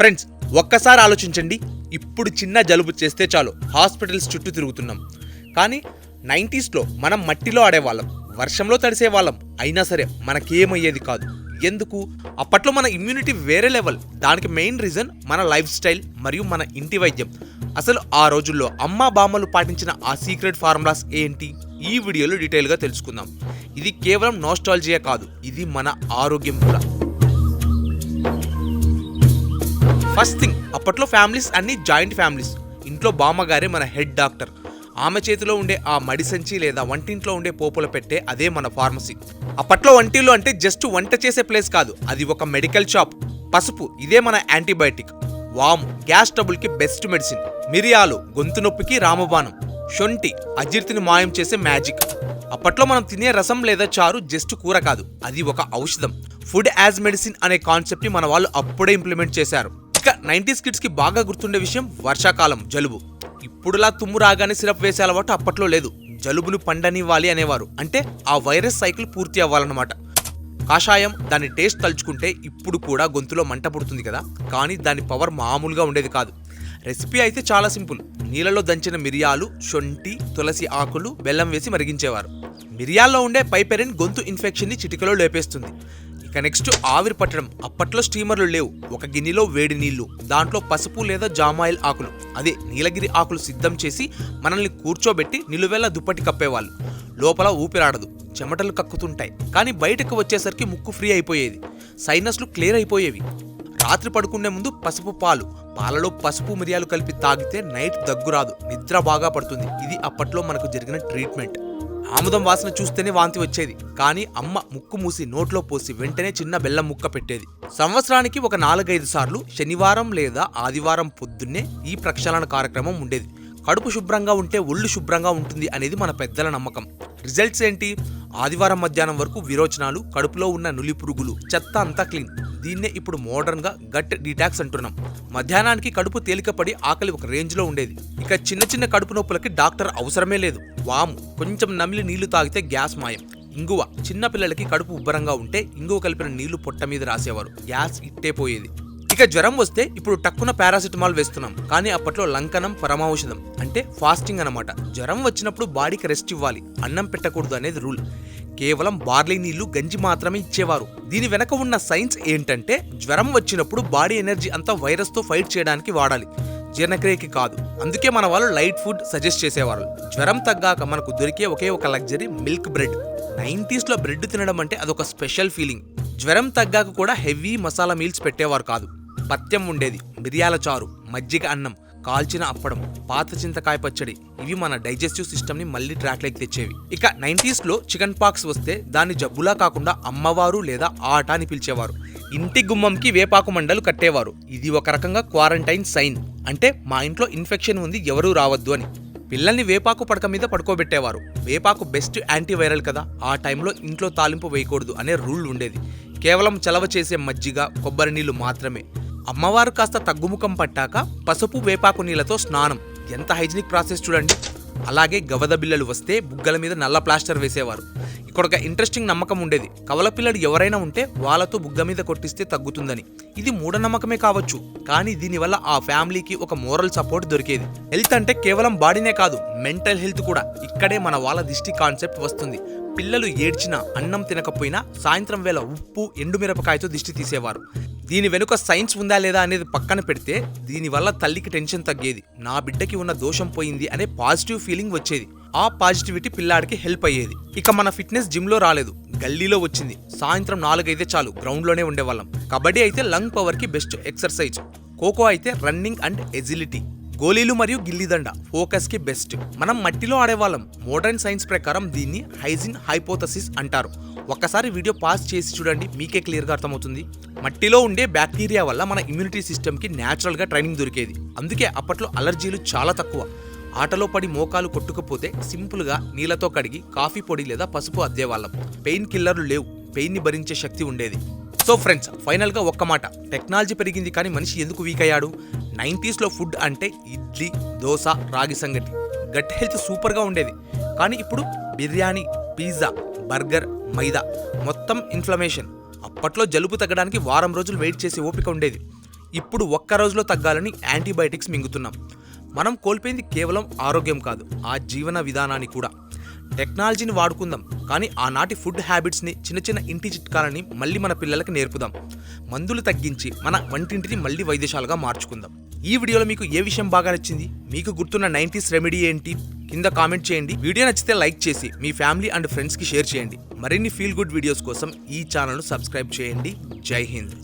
Friends, ఒక్కసారి ఆలోచించండి. ఇప్పుడు చిన్న జలుబు చేస్తే చాలు హాస్పిటల్స్ చుట్టూ తిరుగుతున్నాం. కానీ 90స్లో మనం మట్టిలో ఆడేవాళ్ళం, వర్షంలో తడిసేవాళ్ళం. అయినా సరే మనకేమయ్యేది కాదు. ఎందుకు? అప్పట్లో మన ఇమ్యూనిటీ వేరే లెవెల్. దానికి మెయిన్ రీజన్ మన లైఫ్ స్టైల్ మరియు మన ఇంటి వైద్యం. అసలు ఆ రోజుల్లో అమ్మా బామ్మలు పాటించిన ఆ సీక్రెట్ ఫార్ములాస్ ఏంటి? ఈ వీడియోలో డీటెయిల్గా తెలుసుకుందాం. ఇది కేవలం నోస్టాల్జియా కాదు, ఇది మన ఆరోగ్యం కూడా. ఫస్ట్ థింగ్, అప్పట్లో ఫ్యామిలీస్ అన్ని జాయింట్ ఫ్యామిలీస్. ఇంట్లో బామ్మగారే మన హెడ్ డాక్టర్. ఆమె చేతిలో ఉండే ఆ మడిసంచి లేదా వంటింట్లో ఉండే పోపుల పెట్టే అదే మన ఫార్మసీ. అప్పట్లో వంటిల్లు అంటే జస్ట్ వంట చేసే ప్లేస్ కాదు, అది ఒక మెడికల్ షాప్. పసుపు ఇదే మన యాంటీబయాటిక్. వాము గ్యాస్ ట్రబుల్కి బెస్ట్ మెడిసిన్. మిరియాలు గొంతు నొప్పికి రామబాణం. శొంఠి అజీర్తిని మాయం చేసే మ్యాజిక్. అప్పట్లో మనం తినే రసం లేదా చారు జస్ట్ కూర కాదు, అది ఒక ఔషధం. ఫుడ్ యాజ్ మెడిసిన్ అనే కాన్సెప్ట్ ని మన వాళ్ళు అప్పుడే ఇంప్లిమెంట్ చేశారు. ఇక 90s కిడ్స్ కి బాగా గుర్తుండే విషయం వర్షాకాలం జలుబు. ఇప్పుడులా తుమ్ము రాగానే సిరప్ వేసే అలవాటు అప్పట్లో లేదు. జలుబును పండనివ్వాలి అనేవారు, అంటే ఆ వైరస్ సైకిల్ పూర్తి అవ్వాలన్నమాట. కాషాయం, దాని టేస్ట్ తలుచుకుంటే ఇప్పుడు కూడా గొంతులో మంట పుడుతుంది కదా, కానీ దాని పవర్ మామూలుగా ఉండేది కాదు. రెసిపీ అయితే చాలా సింపుల్. నీళ్ళలో దంచిన మిరియాలు, శొంఠి, తులసి ఆకులు, బెల్లం వేసి మరిగించేవారు. మిరియాల్లో ఉండే పైపెరిన్ గొంతు ఇన్ఫెక్షన్ని చిటికలో లేపేస్తుంది. ఇక నెక్స్ట్ ఆవిరి పట్టడం. అప్పట్లో స్టీమర్లు లేవు. ఒక గిన్నెలో వేడి నీళ్లు, దాంట్లో పసుపు లేదా జామాయిల్ ఆకులు, అదే నీలగిరి ఆకులు సిద్ధం చేసి మనల్ని కూర్చోబెట్టి నిలువెల్లా దుప్పటి కప్పేవాళ్ళు. లోపల ఊపిరాడదు, చెమటలు కక్కుతుంటాయి, కానీ బయటకు వచ్చేసరికి ముక్కు ఫ్రీ అయిపోయేది, సైనస్లు క్లియర్ అయిపోయేవి. రాత్రి పడుకునే ముందు పసుపు పాలలో పసుపు మిరియాలు కలిపి తాగితే నైట్ దగ్గు రాదు, నిద్ర బాగా పడుతుంది. ఇది అప్పట్లో మనకు జరిగిన ట్రీట్మెంట్. ఆముదం వాసన చూస్తేనే వాంతి వచ్చేది, కానీ అమ్మ ముక్కు మూసి నోట్లో పోసి వెంటనే చిన్న బెల్లం ముక్క పెట్టేది. సంవత్సరానికి ఒక 4-5 సార్లు శనివారం లేదా ఆదివారం పొద్దున్నే ఈ ప్రక్షాళన కార్యక్రమం ఉండేది. కడుపు శుభ్రంగా ఉంటే ఒళ్ళు శుభ్రంగా ఉంటుంది అనేది మన పెద్దల నమ్మకం. రిజల్ట్స్ ఏంటి? ఆదివారం మధ్యాహ్నం వరకు విరోచనాలు, కడుపులో ఉన్న నులి పురుగులు, చెత్త అంతా క్లీన్. దీన్నే ఇప్పుడు మోడర్న్ గా గట్ డీటాక్స్ అంటున్నాం. మధ్యాహ్నానికి కడుపు తేలికపడి ఆకలి ఒక రేంజ్ లో ఉండేది. ఇక చిన్న చిన్న కడుపు నొప్పులకి డాక్టర్ అవసరమే లేదు. వాము కొంచెం నమిలి నీళ్లు తాగితే గ్యాస్ మాయం. ఇంగువ చిన్న పిల్లలకి కడుపు ఉబ్బరంగా ఉంటే ఇంగువ కలిపిన నీళ్లు పొట్ట మీద రాసేవారు, గ్యాస్ ఇట్టే పోయేది. ఇక జ్వరం వస్తే ఇప్పుడు టక్కున పారాసిటమాల్ వేస్తున్నాం, కానీ అప్పట్లో లంకనం పరమౌషధం, అంటే ఫాస్టింగ్ అన్నమాట. జ్వరం వచ్చినప్పుడు బాడీకి రెస్ట్ ఇవ్వాలి, అన్నం పెట్టకూడదు అనేది రూల్. కేవలం బార్లీ నీళ్లు, గంజి మాత్రమే ఇచ్చేవారు. దీని వెనక ఉన్న సైన్స్ ఏంటంటే, జ్వరం వచ్చినప్పుడు బాడీ ఎనర్జీ అంతా వైరస్ తో ఫైట్ చేయడానికి వాడాలి, జీర్ణక్రియకి కాదు. అందుకే మన వాళ్ళు లైట్ ఫుడ్ సజెస్ట్ చేసేవారు. జ్వరం తగ్గాక మనకు దొరికే ఒకే ఒక లగ్జరీ మిల్క్ బ్రెడ్. 90స్లో బ్రెడ్ తినడం అంటే అదొక స్పెషల్ ఫీలింగ్. జ్వరం తగ్గాక కూడా హెవీ మసాలా మీల్స్ పెట్టేవారు కాదు. పథ్యం ఉండేది. మిరియాల చారు, మజ్జిగ అన్నం, కాల్చిన అప్పడం, పాత చింతకాయ పచ్చడి. ఇవి మన డైజెస్టివ్ సిస్టమ్ ని మళ్ళీ ట్రాక్లోకి తెచ్చేవి. ఇక 90స్లో చికెన్ పాక్స్ వస్తే దాన్ని జబ్బులా కాకుండా అమ్మవారు లేదా ఆట అని పిలిచేవారు. ఇంటి గుమ్మంకి వేపాకు మండలు కట్టేవారు. ఇది ఒక రకంగా క్వారంటైన్ సైన్, అంటే మా ఇంట్లో ఇన్ఫెక్షన్ ఉంది, ఎవరూ రావద్దు అని. పిల్లల్ని వేపాకు పడక మీద పడుకోబెట్టేవారు. వేపాకు బెస్ట్ యాంటీవైరల్ కదా, ఆ టైంలో ఇంట్లో తాలింపు వేయకూడదు అనే రూల్ ఉండేది. కేవలం చలవ చేసే మజ్జిగ, కొబ్బరి నీళ్లు మాత్రమే. అమ్మవారు కాస్త తగ్గుముఖం పట్టాక పసుపు వేపాకు నీళ్లతో స్నానం. ఎంత హైజీనిక్ ప్రాసెస్ చూడండి. అలాగే గవద బిల్లలు వస్తే బుగ్గల మీద నల్ల ప్లాస్టర్ వేసేవారు. ఇక్కడ ఒక ఇంట్రెస్టింగ్ నమ్మకం ఉండేది. కవల పిల్లలు ఎవరైనా ఉంటే వాళ్ళతో బుగ్గ మీద కొట్టిస్తే తగ్గుతుందని. ఇది మూఢనమ్మకమే కావచ్చు, కానీ దీనివల్ల ఆ ఫ్యామిలీకి ఒక మోరల్ సపోర్ట్ దొరికేది. హెల్త్ అంటే కేవలం బాడీనే కాదు, మెంటల్ హెల్త్ కూడా. ఇక్కడే మన వాళ్ళ దిష్టి కాన్సెప్ట్ వస్తుంది. పిల్లలు ఏడ్చినా, అన్నం తినకపోయినా సాయంత్రం వేళ ఉప్పు, ఎండుమిరపకాయతో దిష్టి తీసేవారు. దీని వెనుక సైన్స్ ఉందా లేదా అనేది పక్కన పెడితే, దీనివల్ల తల్లికి టెన్షన్ తగ్గేది, నా బిడ్డకి ఉన్న దోషం పోయింది అనే పాజిటివ్ ఫీలింగ్ వచ్చేది. ఆ పాజిటివిటీ పిల్లాడికి హెల్ప్ అయ్యేది. ఇక మన ఫిట్నెస్ జిమ్ లో రాలేదు, గల్లీలో వచ్చింది. సాయంత్రం 4 అయితే చాలు గ్రౌండ్ లోనే ఉండేవాళ్ళం. కబడ్డీ అయితే లంగ్ పవర్ కి బెస్ట్ ఎక్సర్సైజ్. ఖోఖో అయితే రన్నింగ్ అండ్ ఎజిలిటీ. గోళీలు మరియు గిల్లిదండ ఫోకస్ కి బెస్ట్. మనం మట్టిలో ఆడేవాళ్ళం. మోడర్న్ సైన్స్ ప్రకారం దీన్ని హైజిన్ హైపోథసిస్ అంటారు. ఒక్కసారి వీడియో పాస్ చేసి చూడండి, మీకే క్లియర్గా అర్థమవుతుంది. మట్టిలో ఉండే బ్యాక్టీరియా వల్ల మన ఇమ్యూనిటీ సిస్టమ్కి న్యాచురల్గా ట్రైనింగ్ దొరికేది. అందుకే అప్పట్లో అలర్జీలు చాలా తక్కువ. ఆటలో పడి మోకాలు కొట్టుకుపోతే సింపుల్గా నీళ్లతో కడిగి కాఫీ పొడి లేదా పసుపు అద్దేవాళ్ళం. పెయిన్ కిల్లర్లు లేవు, పెయిన్ని భరించే శక్తి ఉండేది. సో ఫ్రెండ్స్, ఫైనల్గా ఒక్క మాట, టెక్నాలజీ పెరిగింది కానీ మనిషి ఎందుకు వీక్ అయ్యాడు? 90స్లో ఫుడ్ అంటే ఇడ్లీ, దోశ, రాగి సంగటి, గట్ హెల్త్ సూపర్గా ఉండేది. కానీ ఇప్పుడు బిర్యానీ, పిజ్జా, బర్గర్, మైదా, మొత్తం ఇన్ఫ్లమేషన్. అప్పట్లో జలుబు తగ్గడానికి వారం రోజులు వెయిట్ చేసే ఓపిక ఉండేది. ఇప్పుడు ఒక్క రోజులో తగ్గాలని యాంటీబయాటిక్స్ మింగుతున్నాం. మనం కోల్పోయింది కేవలం ఆరోగ్యం కాదు, ఆ జీవన విధానాన్ని కూడా. టెక్నాలజీని వాడుకుందాం, కానీ ఆనాటి ఫుడ్ హ్యాబిట్స్ని, చిన్న చిన్న ఇంటి చిట్కాలని మళ్ళీ మన పిల్లలకి నేర్పుదాం. మందులు తగ్గించి మన వంటింటిని మళ్ళీ వైద్యశాలగా మార్చుకుందాం. ఈ వీడియోలో మీకు ఏ విషయం బాగా నచ్చింది? మీకు గుర్తున్న 90s రెమెడీ ఏంటి? కింద కామెంట్ చేయండి. వీడియో నచ్చితే లైక్ చేసి మీ ఫ్యామిలీ అండ్ ఫ్రెండ్స్కి షేర్ చేయండి. మరిన్ని ఫీల్ గుడ్ వీడియోస్ కోసం ఈ ఛానల్ను సబ్స్క్రైబ్ చేయండి. జై హింద్.